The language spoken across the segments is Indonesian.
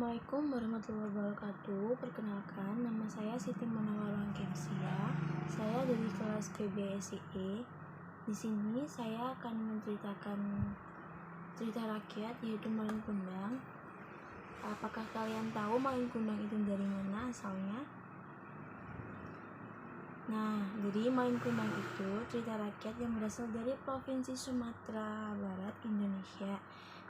Assalamualaikum warahmatullahi wabarakatuh. Perkenalkan, nama saya Siti Munawwar Wangkemsia. Saya dari kelas PBSIE. Di sini saya akan menceritakan cerita rakyat yaitu Malin Kundang. Apakah kalian tahu Malin Kundang itu dari mana asalnya? Nah, jadi Malin Kundang itu cerita rakyat yang berasal dari Provinsi Sumatera Barat, Indonesia,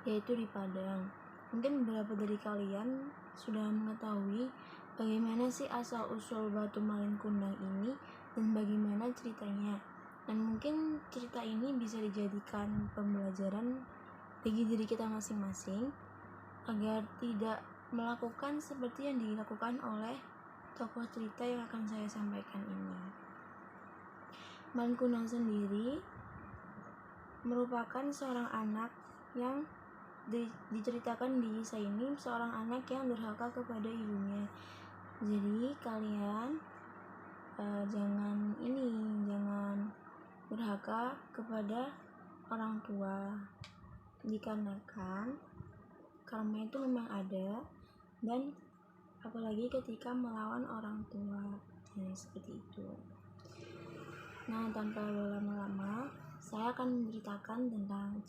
yaitu di Padang. Mungkin beberapa dari kalian sudah mengetahui bagaimana sih asal-usul batu Malin Kundang ini dan bagaimana ceritanya. Dan mungkin cerita ini bisa dijadikan pembelajaran bagi diri kita masing-masing agar tidak melakukan seperti yang dilakukan oleh tokoh cerita yang akan saya sampaikan ini. Malin Kundang sendiri merupakan seorang anak yang diceritakan di kisah ini, seorang anak yang durhaka kepada ibunya. Jadi kalian jangan durhaka kepada orang tua, dikarenakan karma itu memang ada, dan apalagi ketika melawan orang tua. Nah, seperti itu. Nah, tanpa berlama-lama, saya akan menceritakan tentang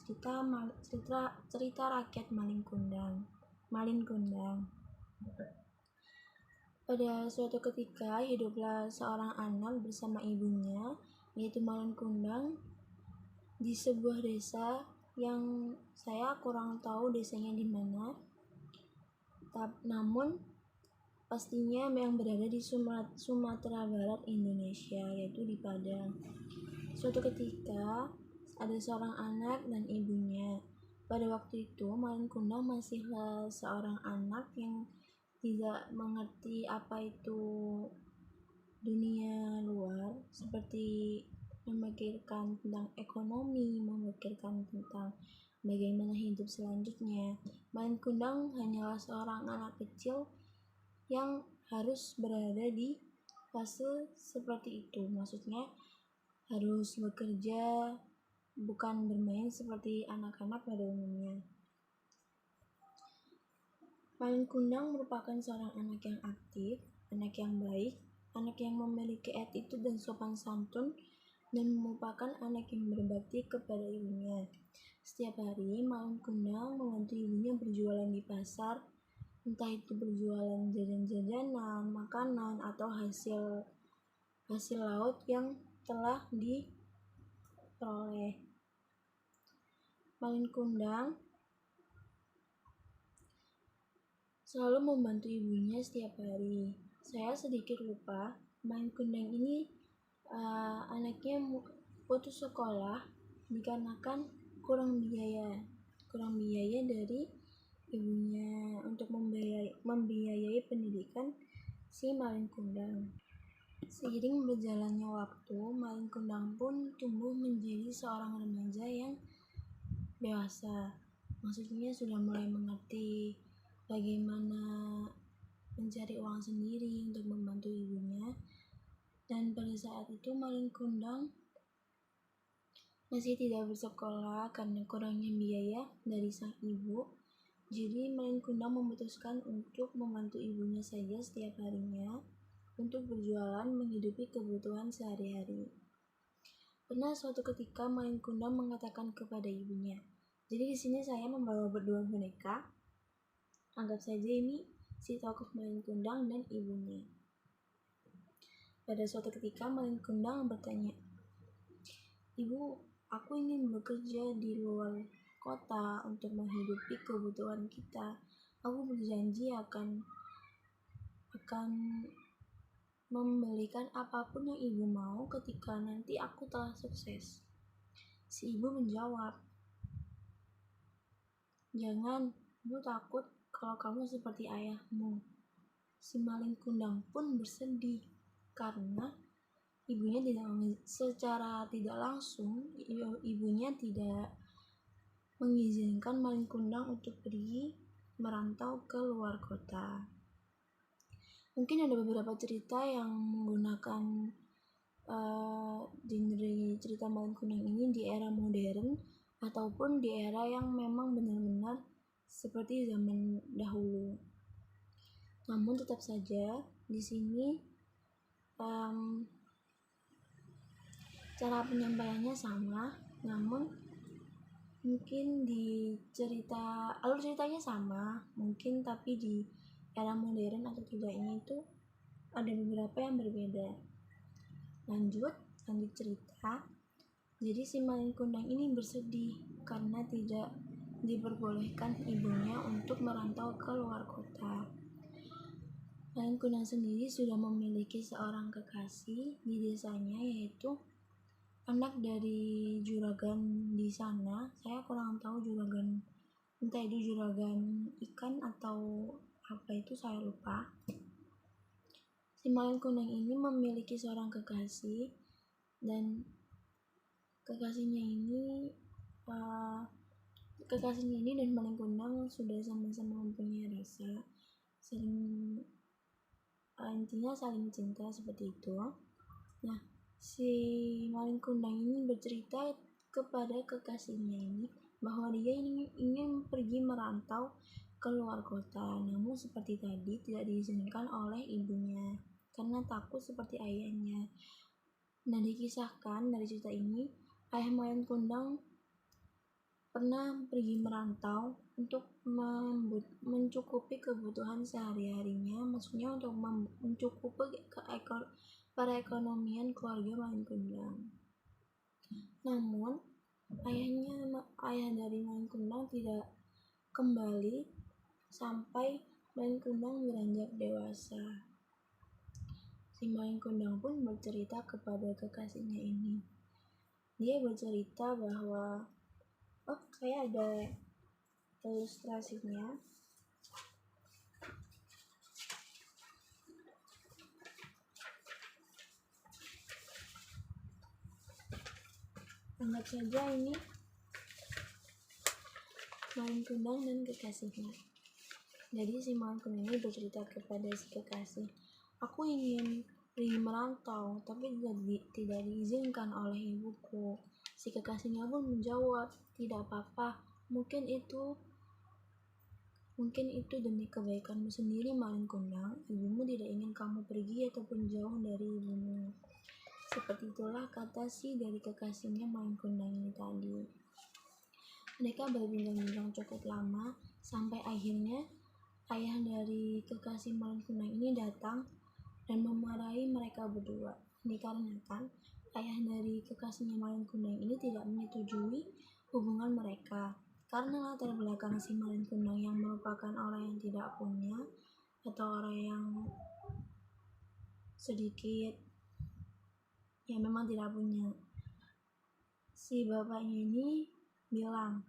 cerita rakyat Malin Kundang. Pada suatu ketika hiduplah seorang anak bersama ibunya, yaitu Malin Kundang, di sebuah desa yang saya kurang tahu desanya di mana. Namun pastinya yang berada di Sumatera Barat, Indonesia, yaitu di Padang. Suatu ketika ada seorang anak dan ibunya. Pada waktu itu Malin Kundang masihlah seorang anak yang tidak mengerti apa itu dunia luar, seperti memikirkan tentang ekonomi, memikirkan tentang bagaimana hidup selanjutnya. Malin Kundang hanyalah seorang anak kecil yang harus berada di fase seperti itu, maksudnya harus bekerja, bukan bermain seperti anak-anak pada umumnya. Malin Kundang merupakan seorang anak yang aktif, anak yang baik, anak yang memiliki attitude dan sopan santun, dan merupakan anak yang berbakti kepada ibunya. Setiap hari Malin Kundang membantu ibunya berjualan di pasar, entah itu berjualan jajan-jajanan, makanan, atau hasil laut yang telah diperoleh. Malin Kundang selalu membantu ibunya setiap hari. Saya sedikit lupa, Malin Kundang ini anaknya putus sekolah dikarenakan kurang biaya dari ibunya untuk membiayai pendidikan si Malin Kundang. Seiring berjalannya waktu, Malin Kundang pun tumbuh menjadi seorang remaja yang dewasa. Maksudnya sudah mulai mengerti bagaimana mencari uang sendiri untuk membantu ibunya. Dan pada saat itu Malin Kundang masih tidak bersekolah karena kurangnya biaya dari sang ibu. Jadi Malin Kundang memutuskan untuk membantu ibunya saja setiap harinya untuk berjualan menghidupi kebutuhan sehari-hari. Pernah suatu ketika Malin Kundang mengatakan kepada ibunya, jadi di sini saya membawa berdua boneka. Anggap saja ini si tokoh Malin Kundang dan ibunya. Pada suatu ketika Malin Kundang bertanya, "Ibu, aku ingin bekerja di luar kota untuk menghidupi kebutuhan kita. Aku berjanji akan membelikan apapun yang ibu mau ketika nanti aku telah sukses." Si ibu menjawab, "Jangan, ibu takut kalau kamu seperti ayahmu." Si Malin Kundang pun bersedih karena ibunya secara tidak langsung ibunya tidak mengizinkan Malin Kundang untuk pergi merantau ke luar kota. Mungkin ada beberapa cerita yang menggunakan genre cerita Malin Kundang ini di era modern ataupun di era yang memang benar-benar seperti zaman dahulu. Namun tetap saja di sini cara penyampaiannya sama, namun mungkin di alur ceritanya sama mungkin, tapi di era modern atau tidaknya itu ada beberapa yang berbeda. Lanjut cerita. Jadi si Malin Kundang ini bersedih karena tidak diperbolehkan ibunya untuk merantau ke luar kota. Malin Kundang sendiri sudah memiliki seorang kekasih di desanya, yaitu anak dari juragan di sana. Saya kurang tahu juragan, entah itu juragan ikan atau apa itu, saya lupa. Si Malin Kundang ini memiliki seorang kekasih, dan kekasihnya ini dan Malin Kundang sudah sama-sama mempunyai rasa, intinya saling cinta seperti itu. Nah, si Malin Kundang ini bercerita kepada kekasihnya ini bahwa dia ingin pergi merantau ke luar kota, namun seperti tadi tidak diizinkan oleh ibunya karena takut seperti ayahnya. Nah, dikisahkan dari cerita ini, ayah Malin Kundang pernah pergi merantau untuk mencukupi kebutuhan sehari-harinya, maksudnya untuk mencukupi perekonomian keluarga Malin Kundang. Namun ayah dari Malin Kundang tidak kembali sampai Malin Kundang beranjak dewasa. Si Malin Kundang pun bercerita kepada kekasihnya ini. Dia bercerita bahwa saya ada ilustrasinya. Anggap saja ini Malin Kundang dan kekasihnya. Jadi si Malin Kundang ini bercerita kepada si kekasih, aku ingin pergi merantau tapi tidak diizinkan oleh ibuku. Si kekasihnya pun menjawab, tidak apa-apa, mungkin itu demi kebaikanmu sendiri Malin Kundang. Ibumu tidak ingin kamu pergi ataupun jauh dari ibumu. Seperti itulah kata si dari kekasihnya Malin Kundang ini tadi. Mereka berbincang-bincang cukup lama sampai akhirnya ayah dari kekasih Malin Kundang ini datang dan memarahi mereka berdua, dikarenakan ayah dari kekasihnya Malin Kundang ini tidak menyetujui hubungan mereka karena latar belakang si Malin Kundang yang merupakan orang yang tidak punya atau orang yang sedikit memang tidak punya. Si bapaknya ini bilang,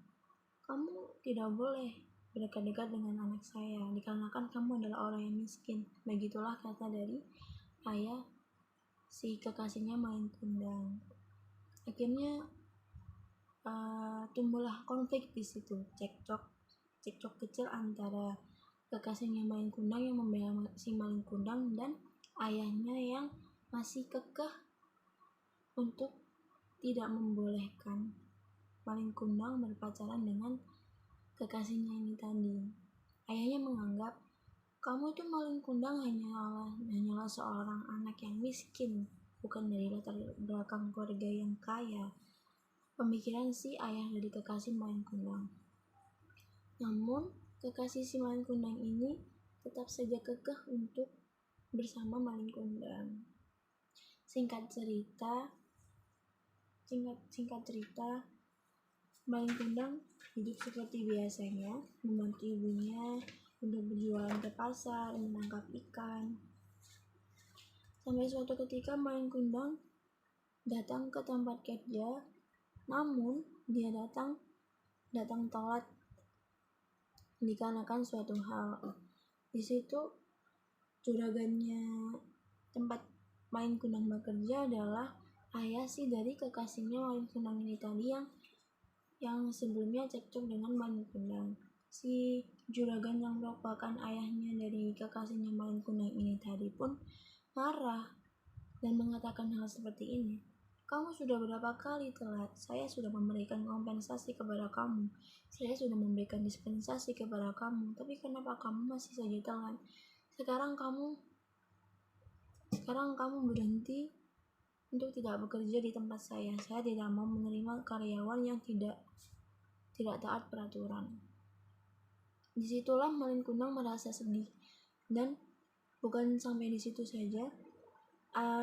kamu tidak boleh berdekat-dekat dengan anak saya dikarenakan kamu adalah orang yang miskin. Begitulah kata dari ayah si kekasihnya Malin Kundang. Akhirnya tumbuhlah konflik di situ, cekcok kecil antara kekasihnya Malin Kundang yang membela si Malin Kundang dan ayahnya yang masih kekeh untuk tidak membolehkan Malin Kundang berpacaran dengan kekasihnya ini tadi. Ayahnya menganggap kamu itu Malin Kundang hanyalah seorang anak yang miskin, bukan dari latar belakang keluarga yang kaya. Pemikiran si ayah dari kekasih Malin Kundang. Namun kekasih si Malin Kundang ini tetap saja kekeh untuk bersama Malin Kundang. Singkat cerita, Malin Kundang hidup seperti biasanya, membantu ibunya untuk berjualan ke pasar, menangkap ikan. Sampai suatu ketika Malin Kundang datang ke tempat kerja, namun dia datang telat dikarenakan suatu hal. Di situ juragannya tempat Malin Kundang bekerja adalah ayah si dari kekasihnya Malin Kundang ini tadi yang sebelumnya cekcok dengan Malin Kundang. Si juragan yang merupakan ayahnya dari kekasihnya Malin Kundang ini tadi pun marah dan mengatakan hal seperti ini. Kamu sudah berapa kali telat? Saya sudah memberikan kompensasi kepada kamu. Saya sudah memberikan dispensasi kepada kamu. Tapi kenapa kamu masih saja telat? Sekarang kamu berhenti untuk tidak bekerja di tempat saya. Saya tidak mau menerima karyawan yang tidak taat peraturan. Disitulah Malin Kundang merasa sedih. Dan bukan sampai di situ saja,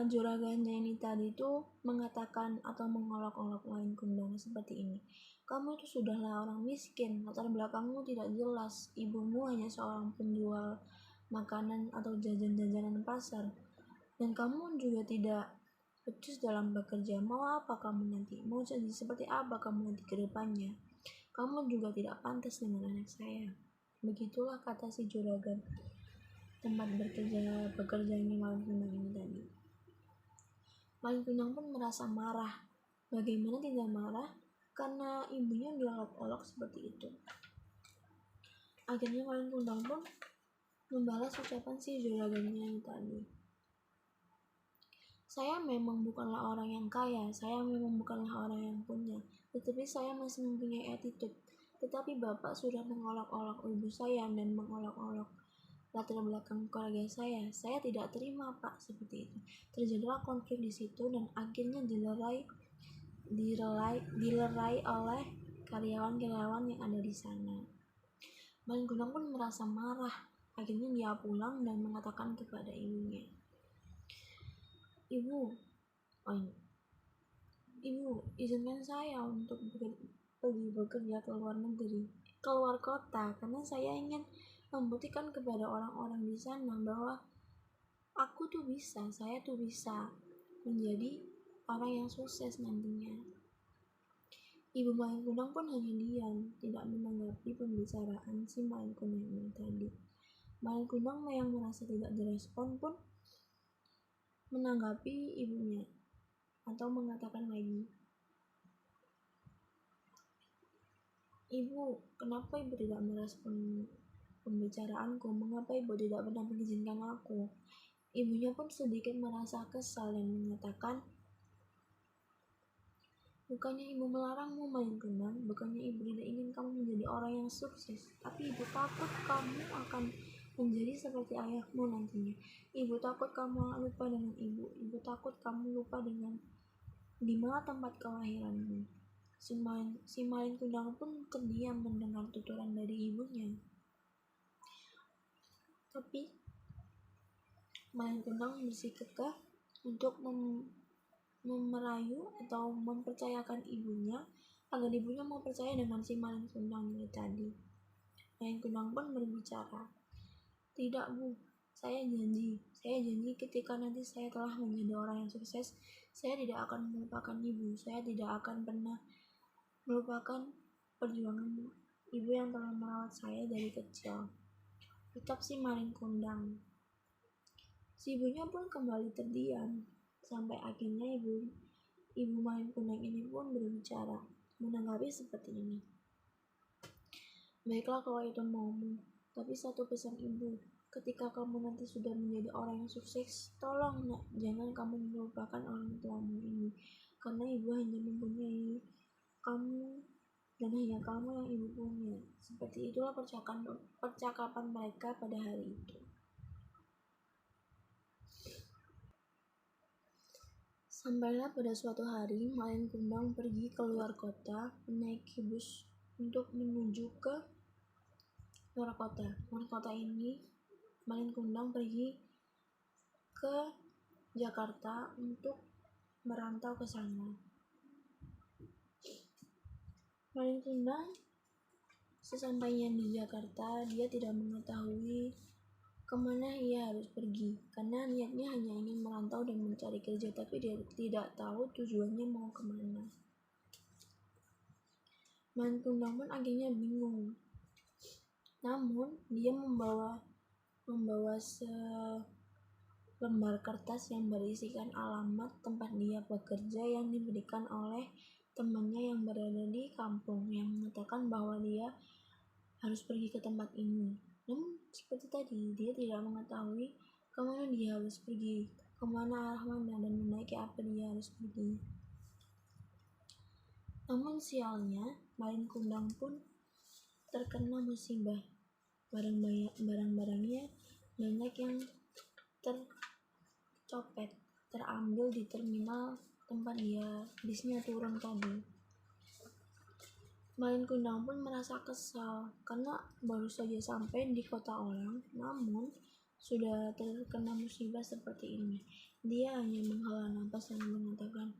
juragannya ini tadi itu mengatakan atau mengolok-olok Malin Kundang seperti ini. Kamu itu sudahlah orang miskin, latar belakangmu tidak jelas, ibumu hanya seorang penjual makanan atau jajan-jajanan pasar, dan kamu juga tidak becus dalam bekerja. Mau apa kamu nanti? Mau jadi seperti apa kamu nanti ke depannya? Kamu juga tidak pantas dengan anak saya. Begitulah kata si juragan tempat bekerjanya Malin Kundang ini tadi. Malin Kundang pun merasa marah. Bagaimana tidak marah? Karena ibunya diolok-olok seperti itu. Akhirnya Malin Kundang pun membalas ucapan si juragannya ini tadi. Saya memang bukanlah orang yang kaya, saya memang bukanlah orang yang punya, tetapi saya masih mempunyai attitude. Tetapi Bapak sudah mengolok-olok ibu saya dan mengolok-olok latar belakang keluarga saya. Saya tidak terima, Pak, seperti itu. Terjadilah konflik di situ dan akhirnya dilerai oleh karyawan-karyawan yang ada di sana. Malin Kundang pun merasa marah. Akhirnya dia pulang dan mengatakan kepada ibunya, Ibu, izinkan saya untuk pergi bekerja ke luar negeri, keluar kota, karena saya ingin membuktikan kepada orang-orang di sana bahwa saya tuh bisa menjadi orang yang sukses nantinya. Ibu Malin Kundang pun hanya diam, tidak menanggapi pembicaraan si Malin Kundang ini tadi. Malin Kundang yang merasa tidak direspon pun menanggapi ibunya atau mengatakan lagi, Ibu, kenapa ibu tidak merespon pembicaraanku? Mengapa ibu tidak pernah mengizinkan aku? Ibunya pun sedikit merasa kesal dan mengatakan, bukannya ibu melarangmu Malin Kundang, bukannya ibu tidak ingin kamu menjadi orang yang sukses, tapi ibu takut kamu akan menjadi seperti ayahmu nantinya. Ibu takut kamu lupa dengan ibu takut kamu lupa dengan di mana tempat kelahiranmu. Si Malin Kundang pun terdiam mendengar tuturan dari ibunya. Tapi Malin Kundang bersikeras untuk merayu atau mempercayakan ibunya agar ibunya mau percaya dengan si Malin Kundang ini tadi. Malin Kundang pun berbicara, tidak Bu, saya janji ketika nanti saya telah menjadi orang yang sukses, saya tidak akan melupakan ibu, saya tidak akan pernah melupakan perjuangan ibu yang telah merawat saya dari kecil, ucap si Malin Kundang. Si ibunya pun kembali terdiam, sampai akhirnya ibu Malin Kundang ini pun berbicara, menanggapi seperti ini. Baiklah kalau itu maumu, tapi satu pesan ibu, ketika kamu nanti sudah menjadi orang yang sukses, tolong nak, jangan kamu melupakan orang tuamu ini, karena ibu hanya mempunyai kamu dan hanya kamu yang ibu punya. Seperti itulah percakapan mereka pada hari itu. Sampailah pada suatu hari, Malin Kundang pergi ke luar kota, menaiki bus untuk menuju ke luar kota. Luar kota ini, Malin Kundang pergi ke Jakarta untuk merantau ke sana. Malin Kundang sesampainya di Jakarta, dia tidak mengetahui kemana ia harus pergi, karena niatnya hanya ingin merantau dan mencari kerja, tapi dia tidak tahu tujuannya mau kemana. Malin Kundang pun akhirnya bingung. Namun dia membawa selembar kertas yang berisikan alamat tempat dia bekerja yang diberikan oleh temannya yang berada di kampung, yang mengatakan bahwa dia harus pergi ke tempat ini. Namun seperti tadi, dia tidak mengetahui kemana dia harus pergi, kemana arah mana, dan menaiki apa dia harus pergi. Namun sialnya, Malin Kundang pun terkena musibah. Barang-barangnya banyak yang terambil di terminal tempat dia bisnya turun tadi. Malin Kundang pun merasa kesal karena baru saja sampai di kota orang, namun sudah terkena musibah seperti ini. Dia hanya menghela napas dan mengatakan,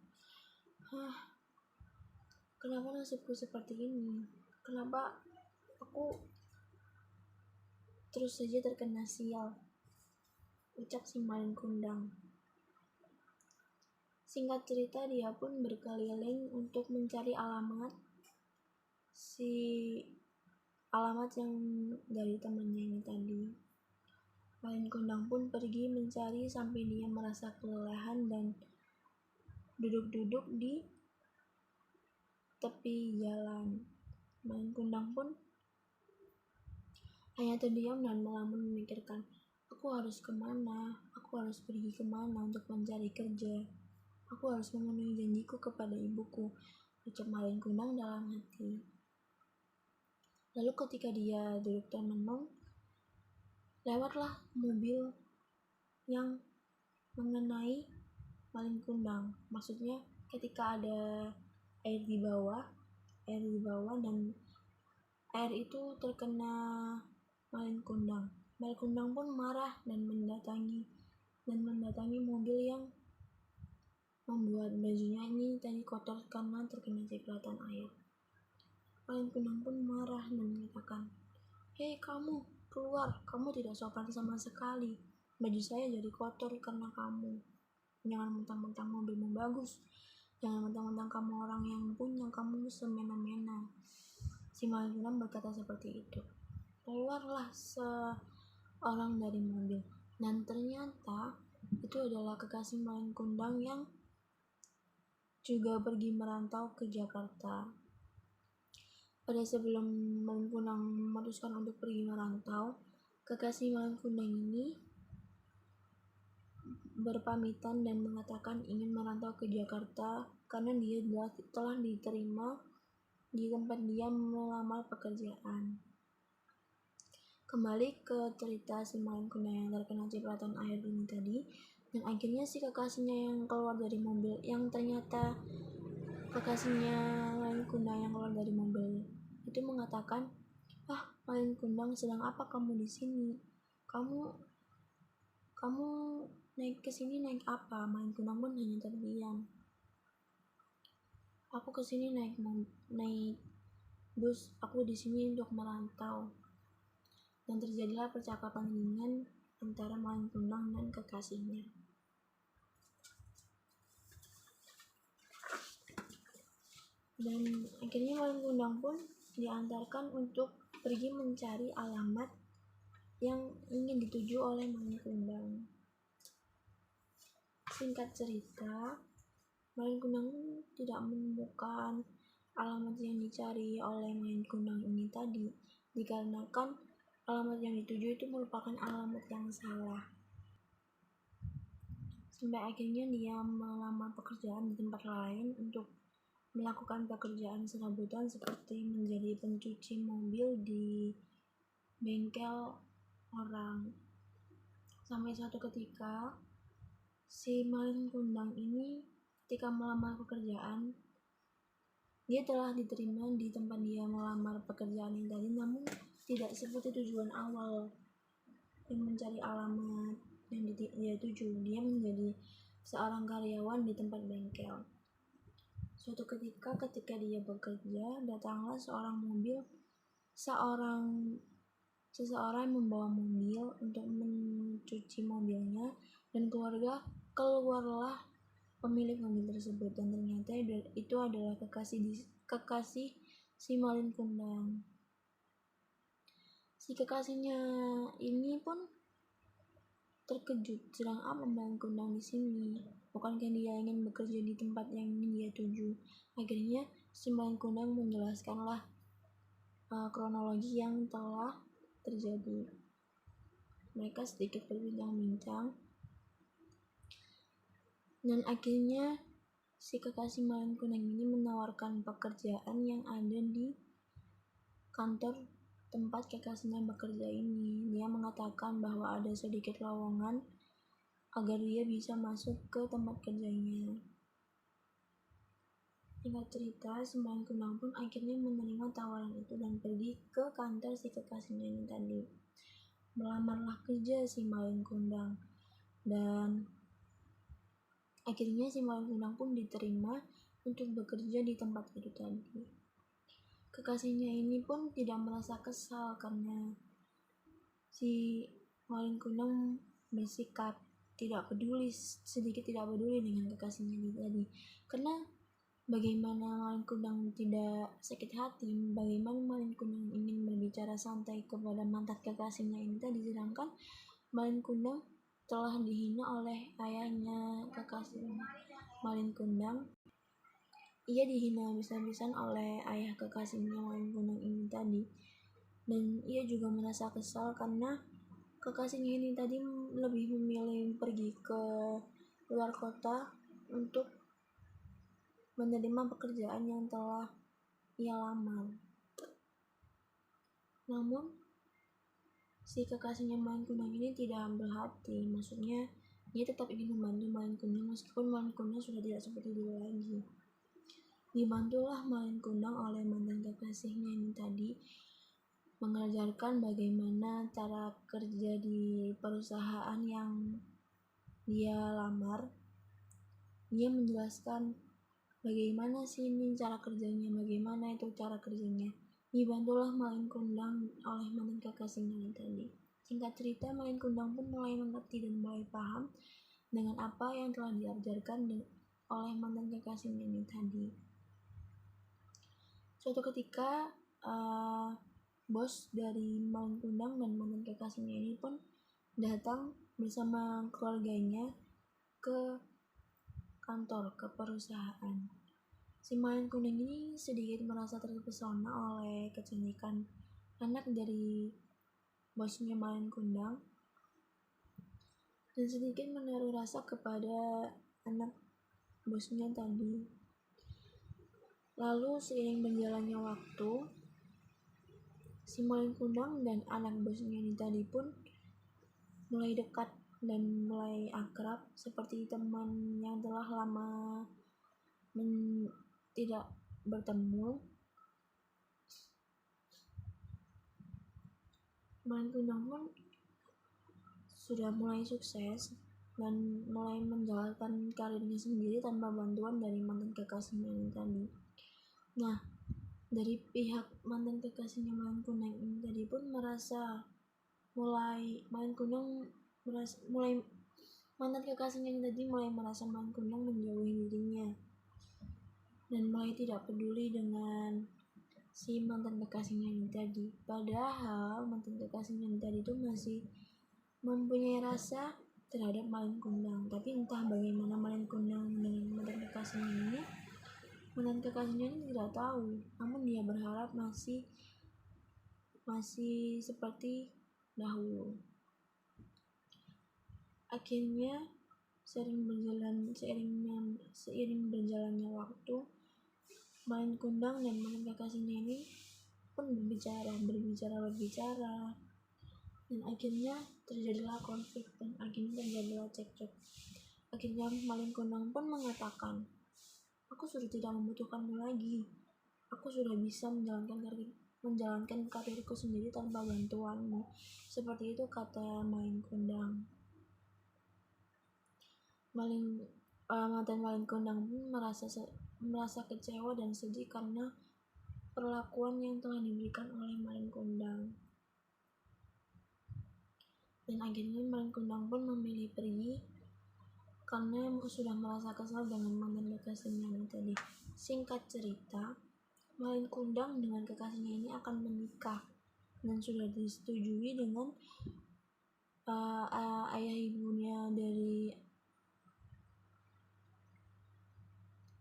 kenapa nasibku seperti ini? Kenapa aku terus saja terkena sial? Ucap si Malin Kundang. Singkat cerita, dia pun berkeliling untuk mencari alamat yang dari temannya ini tadi. Malin Kundang pun pergi mencari sampai dia merasa kelelahan dan duduk-duduk di tepi jalan. Malin Kundang pun hanya terdiam dan melamun memikirkan, aku harus kemana? Aku harus pergi kemana untuk mencari kerja? Aku harus memenuhi janjiku kepada ibuku, ucap Malin Kundang dalam hati. Lalu ketika dia duduk termenung, lewatlah mobil yang mengenai Malin Kundang. Maksudnya ketika ada air di bawah dan air itu terkena Malin Kundang. Malin Kundang pun marah dan mendatangi mobil yang membuat bajunya ini tadi kotor karena terkena cipratan air. Malin Kundang pun marah dan mengatakan, hei kamu, keluar, kamu tidak sopan sama sekali. Baju saya jadi kotor karena kamu. Jangan mentang-mentang mobilmu bagus. Jangan mentang-mentang kamu orang yang punya, kamu semena-mena. Si Malin Kundang berkata seperti itu. Keluarlah seorang dari mobil. Dan ternyata itu adalah kekasih Malin Kundang yang juga pergi merantau ke Jakarta. Pada sebelum Malin Kundang memutuskan untuk pergi merantau, kekasih Malin Kundang ini berpamitan dan mengatakan ingin merantau ke Jakarta karena dia telah diterima di tempat dia melamar pekerjaan. Kembali ke cerita si Malin Kundang yang terkena cipratan air ini tadi, dan akhirnya si kekasihnya yang keluar dari mobil, yang ternyata kekasihnya Malin Kundang yang keluar dari mobil itu mengatakan, Malin Kundang, sedang apa kamu di sini? Kamu naik ke sini naik apa? Malin Kundang pun hanya terdiam. Aku ke sini naik bus. Aku di sini untuk merantau. Dan terjadilah percakapan ringan antara Malin Kundang dan kekasihnya. Dan akhirnya Malin Kundang pun diantarkan untuk pergi mencari alamat yang ingin dituju oleh Malin Kundang. Singkat cerita, Malin Kundang tidak menemukan alamat yang dicari oleh Malin Kundang ini tadi, dikarenakan alamat yang dituju itu merupakan alamat yang salah. Sampai akhirnya dia melamar pekerjaan di tempat lain untuk melakukan pekerjaan serabutan seperti menjadi pencuci mobil di bengkel orang. Sampai suatu ketika si Malin Kundang ini ketika melamar pekerjaan, dia telah diterima di tempat dia melamar pekerjaan yang tadi, namun tidak seperti tujuan awal yang mencari alamat yang dia tuju. Dia menjadi seorang karyawan di tempat bengkel. Suatu ketika dia bekerja, datanglah seseorang membawa mobil untuk mencuci mobilnya, dan keluarlah pemilik mobil tersebut, dan ternyata itu adalah kekasih si Malin Kundang. Si kekasihnya ini pun terkejut, sedang apa Malin Kundang di sini? Bukankah dia ingin bekerja di tempat yang ingin dia tuju? Akhirnya si Malin Kundang menjelaskanlah kronologi yang telah terjadi. Mereka sedikit berbincang-bincang, dan akhirnya si kekasih Malin Kundang ini menawarkan pekerjaan yang ada di kantor tempat kekasihnya bekerja ini. Dia mengatakan bahwa ada sedikit lowongan agar dia bisa masuk ke tempat kerjanya. Singkat cerita, si Malin Kundang pun akhirnya menerima tawaran itu dan pergi ke kantor si kekasihnya ini tadi. Melamarlah kerja si Malin Kundang, dan akhirnya si Malin Kundang pun diterima untuk bekerja di tempat itu tadi. Kekasihnya ini pun tidak merasa kesal karena si Malin Kundang bersikap sedikit tidak peduli dengan kekasihnya ini tadi. Karena bagaimana Malin Kundang tidak sakit hati, bagaimana Malin Kundang ingin berbicara santai kepada mantan kekasihnya ini tadi, sedangkan Malin Kundang telah dihina oleh ayahnya kekasihnya. Malin Kundang, ia dihina habis-habisan oleh ayah kekasihnya Malin Kundang ini tadi, dan ia juga merasa kesal karena kekasihnya ini tadi lebih memilih pergi ke luar kota untuk menerima pekerjaan yang telah ia lamar. Namun si kekasihnya Malin Kundang ini tidak ambil hati, maksudnya dia tetap ingin membantu Malin Kundang meskipun Malin Kundang sudah tidak seperti dulu lagi. Dibantulah Malin Kundang oleh mantan kekasihnya ini tadi mengajarkan bagaimana cara kerja di perusahaan yang dia lamar. Dia menjelaskan bagaimana sih ini cara kerjanya, bagaimana itu cara kerjanya. Dibantulah Malin Kundang oleh mantan kekasihnya ini tadi. Singkat cerita, Malin Kundang pun mulai mengerti dan mulai paham dengan apa yang telah diajarkan oleh mantan kekasihnya ini tadi. Suatu ketika bos dari Malin Kundang dan mantan kekasihnya ini pun datang bersama keluarganya ke kantor, ke perusahaan. Si Malin Kundang ini sedikit merasa terpesona oleh kecantikan anak dari bosnya Malin Kundang dan sedikit menaruh rasa kepada anak bosnya tadi. Lalu seiring berjalannya waktu, si Malin Kundang dan anak bosnya ini tadi pun mulai dekat dan mulai akrab seperti teman yang telah lama tidak bertemu. Malin Kundang pun sudah mulai sukses dan mulai menjalankan karirnya sendiri tanpa bantuan dari mantan kekasihnya ini tadi. Nah, dari pihak mantan kekasihnya Malin Kundang ini tadi pun mantan kekasihnya ini tadi mulai merasa Malin Kundang menjauhi dirinya dan mulai tidak peduli dengan si mantan kekasihnya ini tadi. Padahal mantan kekasihnya ini tadi itu masih mempunyai rasa terhadap Malin Kundang, tapi entah bagaimana Malin Kundang dengan mantan kekasihnya ini tidak tahu, namun dia berharap masih seperti dahulu. Akhirnya seiring berjalannya waktu, Malin Kundang dan mantan kekasihnya ini pun berbicara dan akhirnya terjadilah konflik dan akhirnya terjadilah cekcok. Akhirnya Malin Kundang pun mengatakan, "Aku sudah tidak membutuhkanmu lagi. Aku sudah bisa menjalankan karirku sendiri tanpa bantuanmu." Seperti itu kata Malin Kundang. Mantan Malin Kundang pun merasa kecewa dan sedih karena perlakuan yang telah diberikan oleh Malin Kundang. Dan akhirnya Malin Kundang pun memilih pergi karena sudah merasa kesal dengan mantan kekasihnya ini tadi. Singkat cerita, Malin Kundang dengan kekasihnya ini akan menikah dan sudah disetujui dengan ayah ibunya dari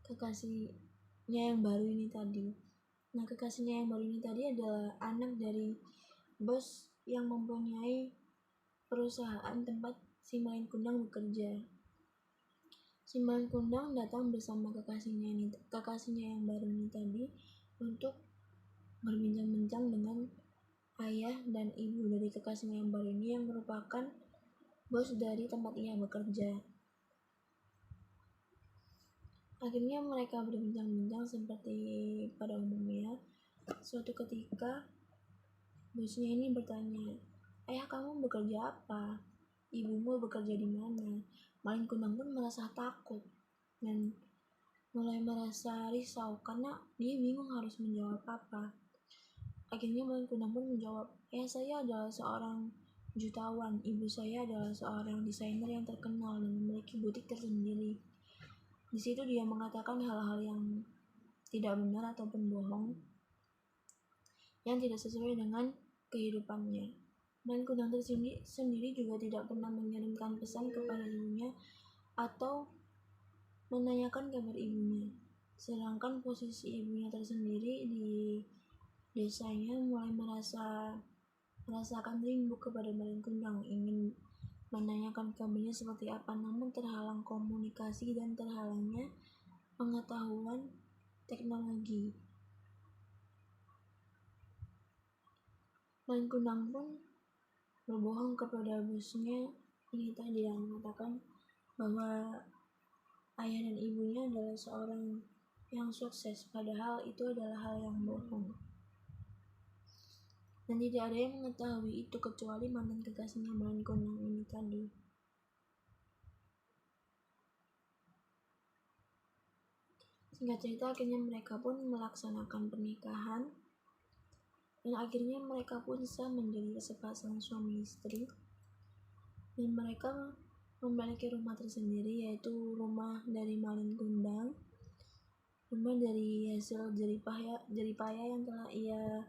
kekasihnya yang baru ini tadi. Nah, kekasihnya yang baru ini tadi adalah anak dari bos yang mempunyai perusahaan tempat si Malin Kundang bekerja. Si Malin Kundang datang bersama kekasihnya yang baru ini tadi untuk berbincang-bincang dengan ayah dan ibu dari kekasihnya yang baru ini yang merupakan bos dari tempat ia bekerja. Akhirnya mereka berbincang-bincang seperti pada umumnya. Suatu ketika bosnya ini bertanya, "Ayah, kamu bekerja apa? Ibumu bekerja di mana?" Malin Kundang pun merasa takut dan mulai merasa risau karena dia bingung harus menjawab apa. Akhirnya Malin Kundang pun menjawab, "Ayah saya adalah seorang jutawan, ibu saya adalah seorang desainer yang terkenal dan memiliki butik tersendiri." Di situ dia mengatakan hal-hal yang tidak benar ataupun bohong yang tidak sesuai dengan kehidupannya. Malin Kundang sendiri juga tidak pernah mengirimkan pesan kepada ibunya atau menanyakan kabar ibunya. Sedangkan posisi ibunya tersendiri di desanya mulai merasakan rindu kepada Malin Kundang, ingin menanyakan kabarnya seperti apa, namun terhalang komunikasi dan terhalangnya pengetahuan teknologi. Malin Kundang pun berbohong kepada bosnya ini tadi yang mengatakan bahwa ayah dan ibunya adalah seorang yang sukses, padahal itu adalah hal yang bohong. Dan tidak ada yang mengetahui itu kecuali mantan kekasihnya Malin Kundang ini tadi. Singkat cerita, akhirnya mereka pun melaksanakan pernikahan dan akhirnya mereka pun sah menjadi sepasang suami istri. Dan mereka memiliki rumah tersendiri, yaitu rumah dari Malin Kundang, rumah dari hasil jeripaya yang telah ia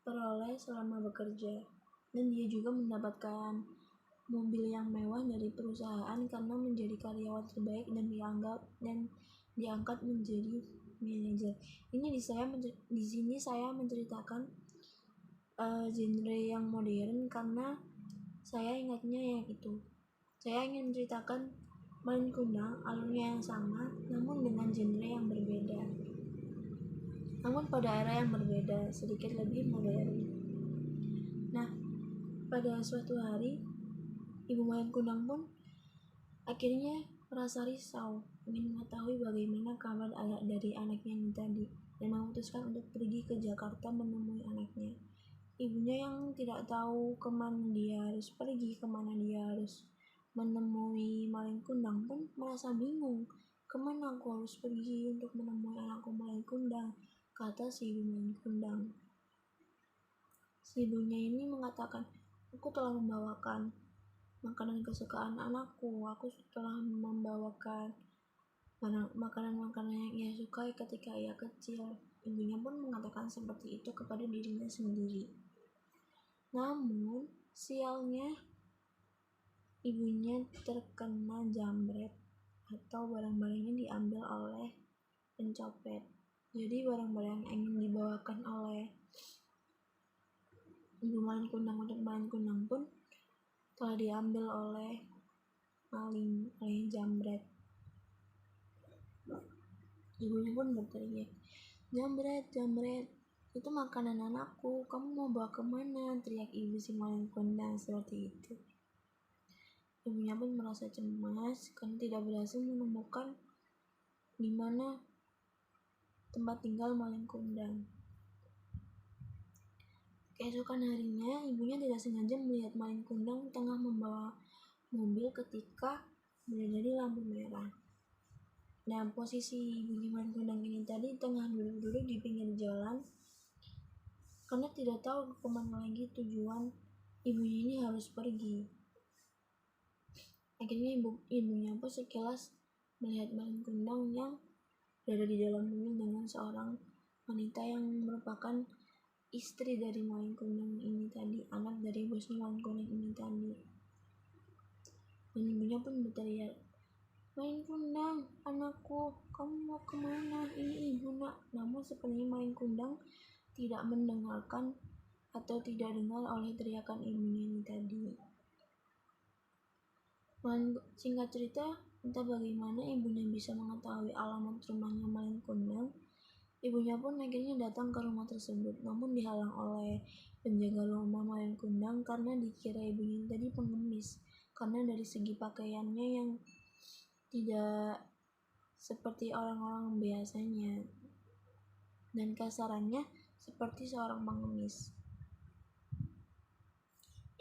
peroleh selama bekerja. Dan dia juga mendapatkan mobil yang mewah dari perusahaan karena menjadi karyawan terbaik dan diangkat menjadi manajer. Di sini saya menceritakan genre yang modern karena saya ingatnya yang itu. Saya ingin menceritakan Malin Kundang, alurnya yang sama namun dengan genre yang berbeda, namun pada era yang berbeda, sedikit lebih modern. Nah, pada suatu hari ibu Malin Kundang pun akhirnya merasa risau, ingin mengetahui bagaimana kabar dari anaknya ini tadi, dan memutuskan untuk pergi ke Jakarta menemui anaknya. Ibunya yang tidak tahu kemana dia harus pergi, kemana dia harus menemui Malin Kundang pun merasa bingung. "Kemana aku harus pergi untuk menemui anakku Malin Kundang?" kata si ibu Malin Kundang. Si ibunya ini mengatakan, "Aku telah membawakan makanan kesukaan anakku, aku telah membawakan makanan-makanan yang ia sukai ketika ia kecil." Ibunya pun mengatakan seperti itu kepada dirinya sendiri. Namun, sialnya ibunya terkena jambret atau barang-barangnya diambil oleh pencopet. Jadi barang-barang yang ingin dibawakan oleh ibu Malin Kundang untuk Malin Kundang pun telah diambil oleh jambret. Ibunya pun berteriak, "Jambret, jambret, itu makanan anakku, kamu mau bawa kemana?" teriak ibu si Malin Kundang seperti itu. Ibunya pun merasa cemas karena tidak berhasil menemukan di mana tempat tinggal Malin Kundang. Keesokan harinya, ibunya tidak sengaja melihat Malin Kundang tengah membawa mobil ketika berada di lampu merah. Nah, posisi ibunya Malin Kundang ini tadi tengah duduk-duduk di pinggir jalan karena tidak tahu kemana lagi tujuan ibunya ini harus pergi. Akhirnya ibunya pun sekilas melihat Malin Kundang yang berada di dalam mobil dengan seorang wanita yang merupakan istri dari Malin Kundang ini tadi, anak dari bosnya Malin Kundang ini tadi. Dan ibunya pun berteriak, "Malin Kundang, anakku, kamu mau kemana? Ini ibu, nak." Namun sepertinya Malin Kundang tidak mendengarkan atau tidak dengar oleh teriakan ibunya ini tadi. Singkat cerita, entah bagaimana ibunya bisa mengetahui alamat rumahnya Malin Kundang. Ibunya pun akhirnya datang ke rumah tersebut, namun dihalang oleh penjaga rumah Malin Kundang karena dikira ibunya tadi pengemis, karena dari segi pakaiannya yang tidak seperti orang-orang biasanya dan kasarannya seperti seorang pengemis.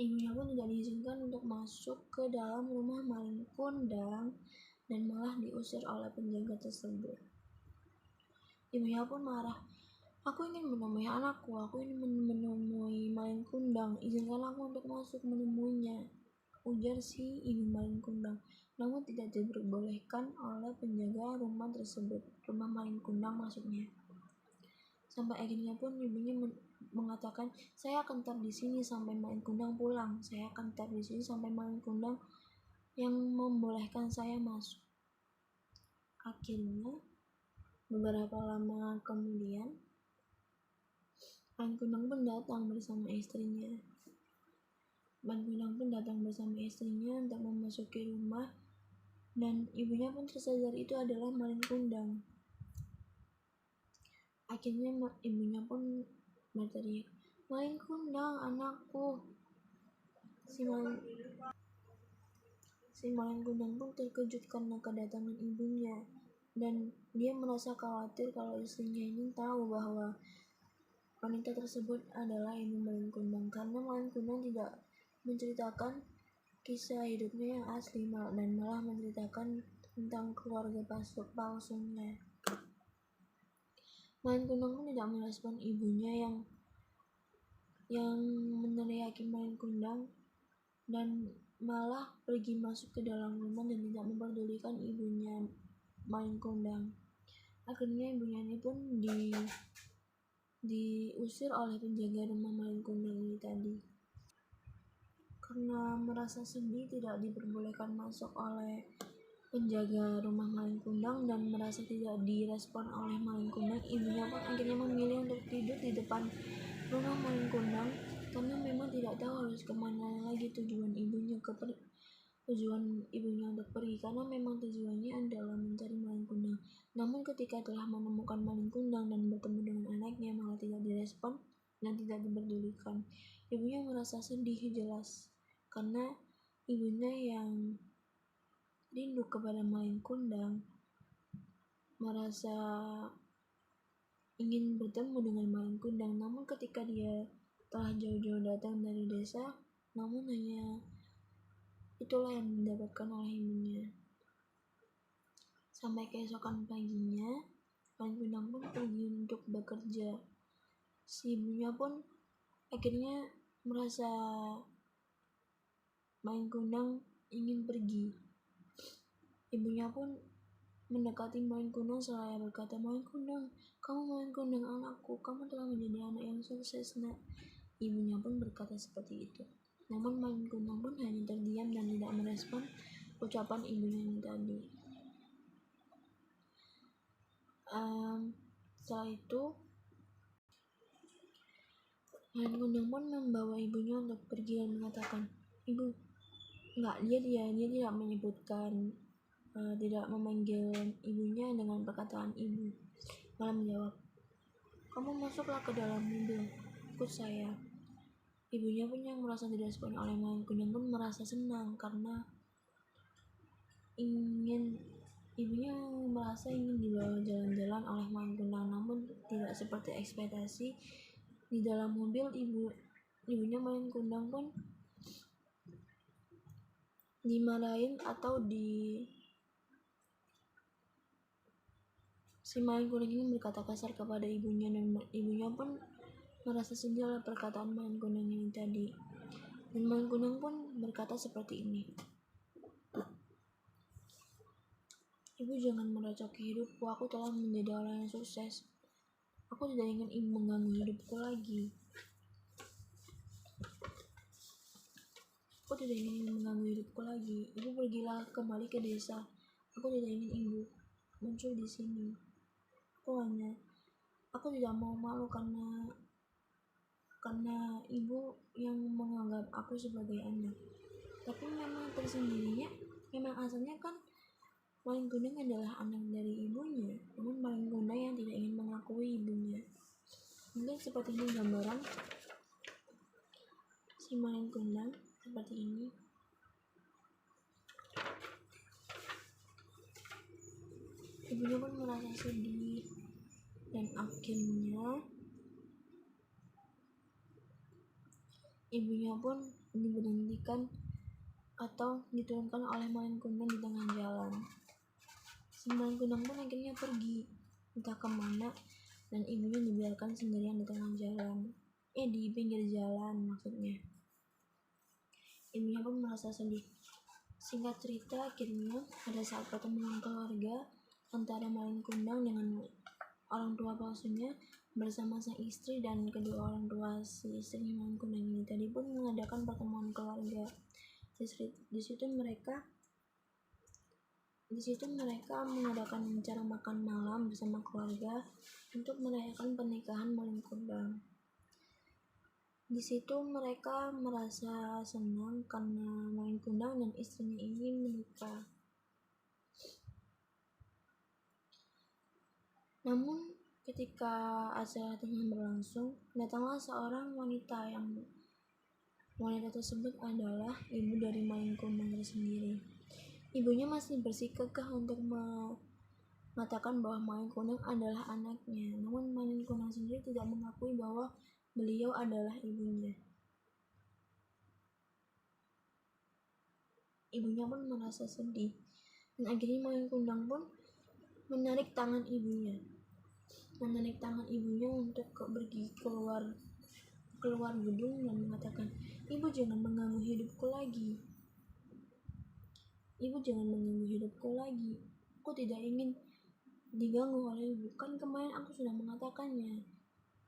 Ibunya pun tidak diizinkan untuk masuk ke dalam rumah Malin Kundang dan malah diusir oleh penjaga tersebut. Ibunya pun marah. Aku ingin menemui anakku, aku ingin menemui Malin Kundang, izinkan aku untuk masuk menemuinya, ujar si ibu Malin Kundang. Namun tidak diperbolehkan oleh penjaga rumah tersebut, rumah Malin Kundang maksudnya. Sampai akhirnya pun ibunya mengatakan, saya akan tetap di sini sampai Malin Kundang pulang. Saya akan tetap di sini sampai Malin Kundang yang membolehkan saya masuk. Akhirnya beberapa lama kemudian Malin Kundang pun datang bersama istrinya. Malin Kundang pun datang bersama istrinya untuk memasuki rumah dan ibunya pun tersadar itu adalah Malin Kundang. Akhirnya ibunya pun berteriak, Malin Kundang, anakku. Si Malin Kundang pun terkejut karena kedatangan ibunya dan dia merasa khawatir kalau istrinya ini tahu bahwa wanita tersebut adalah ibu Malin Kundang, karena Malin Kundang tidak menceritakan kisah hidupnya yang asli dan malah menceritakan tentang keluarga palsunya. Malin Kundang pun tidak merespon ibunya yang meneriaki Malin Kundang dan malah pergi masuk ke dalam rumah dan tidak memperdulikan ibunya Malin Kundang. Akhirnya ibunya ini pun diusir oleh penjaga rumah Malin Kundang ini tadi. Karena merasa sedih tidak diperbolehkan masuk oleh penjaga rumah Malin Kundang dan merasa tidak direspon oleh Malin Kundang, ibunya pun akhirnya memilih untuk tidur di depan rumah Malin Kundang karena memang tidak tahu harus kemana lagi tujuan ibunya untuk pergi, karena memang tujuannya adalah mencari Malin Kundang. Namun ketika telah menemukan Malin Kundang dan bertemu dengan anaknya malah tidak direspon dan tidak diperdulikan. Ibunya merasa sedih jelas karena ibunya yang rindu kepada Malin Kundang merasa ingin bertemu dengan Malin Kundang, namun ketika dia telah jauh-jauh datang dari desa, namun hanya itulah yang didapatkan oleh ibunya. Sampai keesokan paginya, Malin Kundang pun pergi untuk bekerja. Si ibunya pun akhirnya merasa Malin Kundang ingin pergi. Ibunya pun mendekati Malin Kundang seraya berkata, Malin Kundang, kamu Malin Kundang anakku, kamu telah menjadi anak yang sukses, nak. Ibunya pun berkata seperti itu. Namun Malin Kundang pun hanya terdiam dan tidak merespon ucapan ibunya yang tadi. Setelah itu Malin Kundang pun membawa ibunya untuk pergi dan mengatakan, Ibu, dia tidak menyebutkan, tidak memanggil ibunya dengan perkataan ibu, malah menjawab, kamu masuklah ke dalam mobil, ikut saya. Ibunya pun yang merasa direspon oleh Malin Kundang pun merasa senang karena ibunya merasa ingin dibawa jalan-jalan oleh Malin Kundang, namun tidak seperti ekspektasi. Di dalam mobil ibunya Malin Kundang pun dimarahin atau si Malin Kundang ini berkata kasar kepada ibunya dan ibunya pun merasa sedih oleh perkataan Malin Kundang ini tadi. Dan Malin Kundang pun berkata seperti ini, Ibu jangan meracoki hidupku, aku telah menjadi orang yang sukses. Aku tidak ingin ibu mengganggu hidupku lagi. Aku tidak ingin mengganggu hidupku lagi. Ibu pergilah kembali ke desa. Aku tidak ingin ibu muncul di sini. Aku tidak mau malu karena ibu yang menganggap aku sebagai anak. Tapi memang tersendirinya, memang asalnya kan Malin Kundang adalah anak dari ibunya, namun Malin Kundang yang tidak ingin mengakui ibunya. Mungkin seperti ini gambaran si Malin Kundang, seperti ini. Ibunya pun merasa sedih, dan akhirnya ibunya pun diberhentikan atau diturunkan oleh Malin Kundang di tengah jalan. Si Malin Kundang pun akhirnya pergi entah kemana, dan ibunya dibiarkan sendirian di tengah jalan, di pinggir jalan maksudnya. Ibunya pun merasa sedih. Singkat cerita, akhirnya pada saat pertemuan keluarga antara Malin Kundang dengan orang tua palsunya bersama sang istri dan kedua orang tua si istri Malin Kundang ini tadi pun mengadakan pertemuan keluarga. Di situ mereka mengadakan acara makan malam bersama keluarga untuk merayakan pernikahan Malin Kundang. Di situ mereka merasa senang karena Malin Kundang dan istrinya ini menikah. Namun ketika acara tengah berlangsung, datanglah seorang wanita tersebut adalah ibu dari Malin Kundang tersendiri. Ibunya masih bersikukuh untuk mengatakan bahwa Malin Kundang adalah anaknya, namun Malin Kundang sendiri tidak mengakui bahwa beliau adalah ibunya. Ibunya pun merasa sedih, dan akhirnya Malin Kundang pun menarik tangan ibunya untuk pergi keluar gedung dan mengatakan, "Ibu jangan mengganggu hidupku lagi. Aku tidak ingin diganggu oleh ibu. Kan kemarin aku sudah mengatakannya."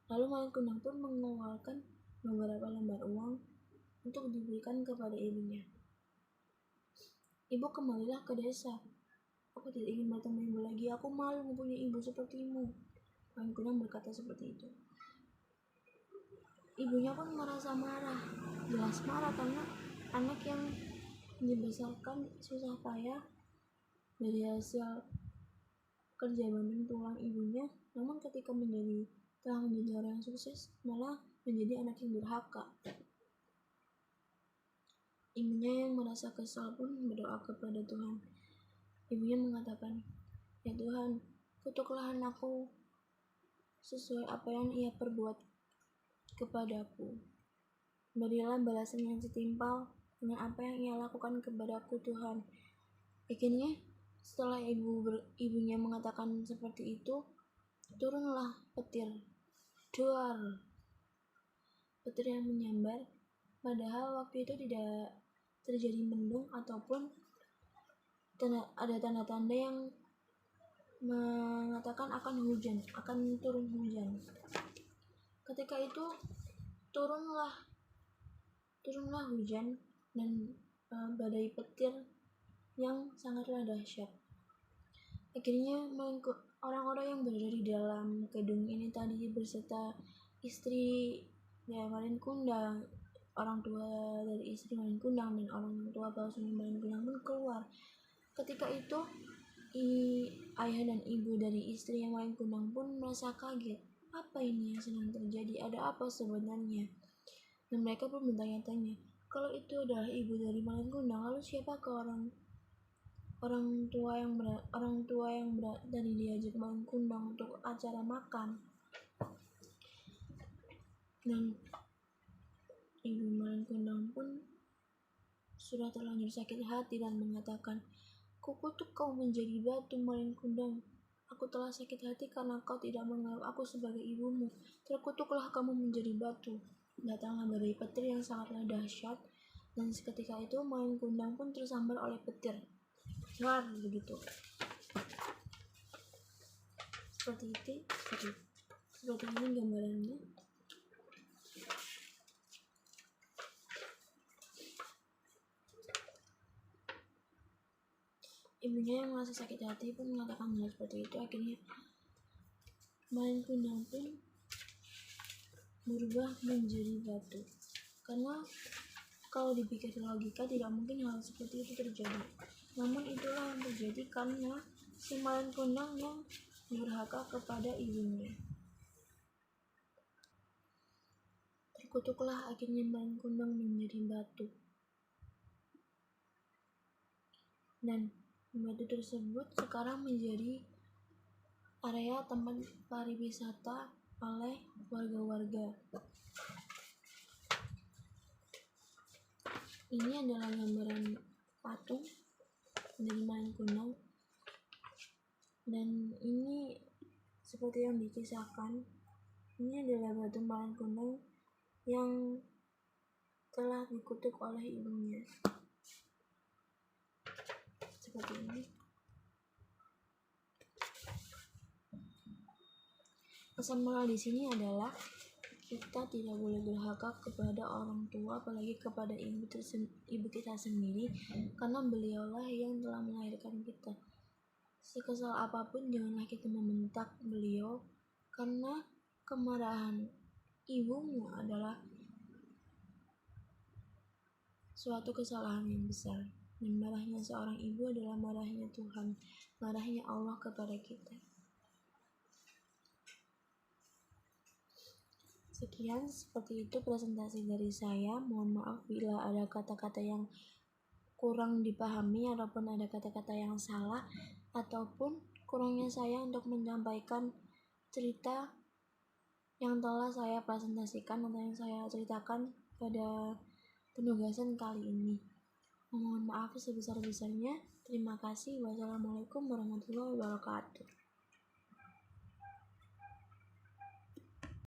Lalu Malin Kundang pun mengeluarkan beberapa lembar uang untuk diberikan kepada ibunya. "Ibu, kembalilah ke desa. Aku tidak ingin bertemu ibu lagi. Aku malu mempunyai ibu sepertimu." Malin Kundang berkata seperti itu. Ibunya pun merasa marah, jelas marah karena anak yang dibesarkan susah payah dari hasil kerja banting tulang ibunya, namun ketika telah menjadi orang yang sukses, malah menjadi anak yang durhaka. Ibunya yang merasa kesal pun berdoa kepada Tuhan. Ibunya mengatakan, "Ya Tuhan, kutuklah anakku sesuai apa yang ia perbuat kepadaku. Berilah balasan yang setimpal dengan apa yang ia lakukan kepadaku, Tuhan." Akhirnya setelah ibunya mengatakan seperti itu, turunlah petir yang menyambar, padahal waktu itu tidak terjadi mendung ataupun ada tanda-tanda yang mengatakan akan turun hujan. Ketika itu turunlah hujan dan badai petir yang sangatlah dahsyat. Akhirnya orang-orang yang berada di dalam gedung ini tadi beserta istri Malin Kundang, orang tua dari istri Malin Kundang dan orang tua palsunya Malin Kundang pun keluar. Ketika itu ayah dan ibu dari istri yang Malin Kundang pun merasa kaget. Apa ini yang sedang terjadi? Ada apa sebenarnya? Dan mereka pun bertanya-tanya, kalau itu adalah ibu dari Malin Kundang, lalu siapakah orang tua yang tadi diajak Malin Kundang untuk acara makan? Dan ibu Malin Kundang pun sudah terlanjur sakit hati dan mengatakan, "Kukutuk kau menjadi batu, Malin Kundang. Aku telah sakit hati karena kau tidak menganggap aku sebagai ibumu. Terkutuklah kamu menjadi batu." Datanglah badai petir yang sangatlah dahsyat, dan seketika itu Malin Kundang pun tersambar oleh petir. Begitu. Seperti ini gambarannya. Ibunya yang merasa sakit hati pun mengatakan hal seperti itu. Akhirnya Malin Kundang pun berubah menjadi batu, karena Kalau dipikir logika, tidak mungkin hal seperti itu terjadi. Namun itulah yang terjadi karena si Malin Kundang yang durhaka kepada ibunya. Terkutuklah akhirnya Malin Kundang menjadi batu. Dan batu tersebut sekarang menjadi area tempat pariwisata oleh warga-warga. Ini adalah gambaran patung dari Malin Kundang, dan ini seperti yang dikisahkan, ini adalah batu Malin Kundang yang telah dikutuk oleh ibunya. Seperti ini. Pesan moral di sini adalah kita tidak boleh durhaka kepada orang tua, apalagi kepada ibu kita sendiri, karena beliaulah yang telah melahirkan kita. Sekesal apapun janganlah kita membentak beliau, karena kemarahan ibumu adalah suatu kesalahan yang besar. Dan marahnya seorang ibu adalah marahnya Tuhan, marahnya Allah kepada kita. Sekian, seperti itu presentasi dari saya. Mohon maaf bila ada kata-kata yang kurang dipahami ataupun ada kata-kata yang salah, ataupun kurangnya saya untuk menyampaikan cerita yang telah saya presentasikan atau yang saya ceritakan pada penugasan kali ini. Mohon maaf sebesar-besarnya. Terima kasih. Wassalamualaikum warahmatullahi wabarakatuh.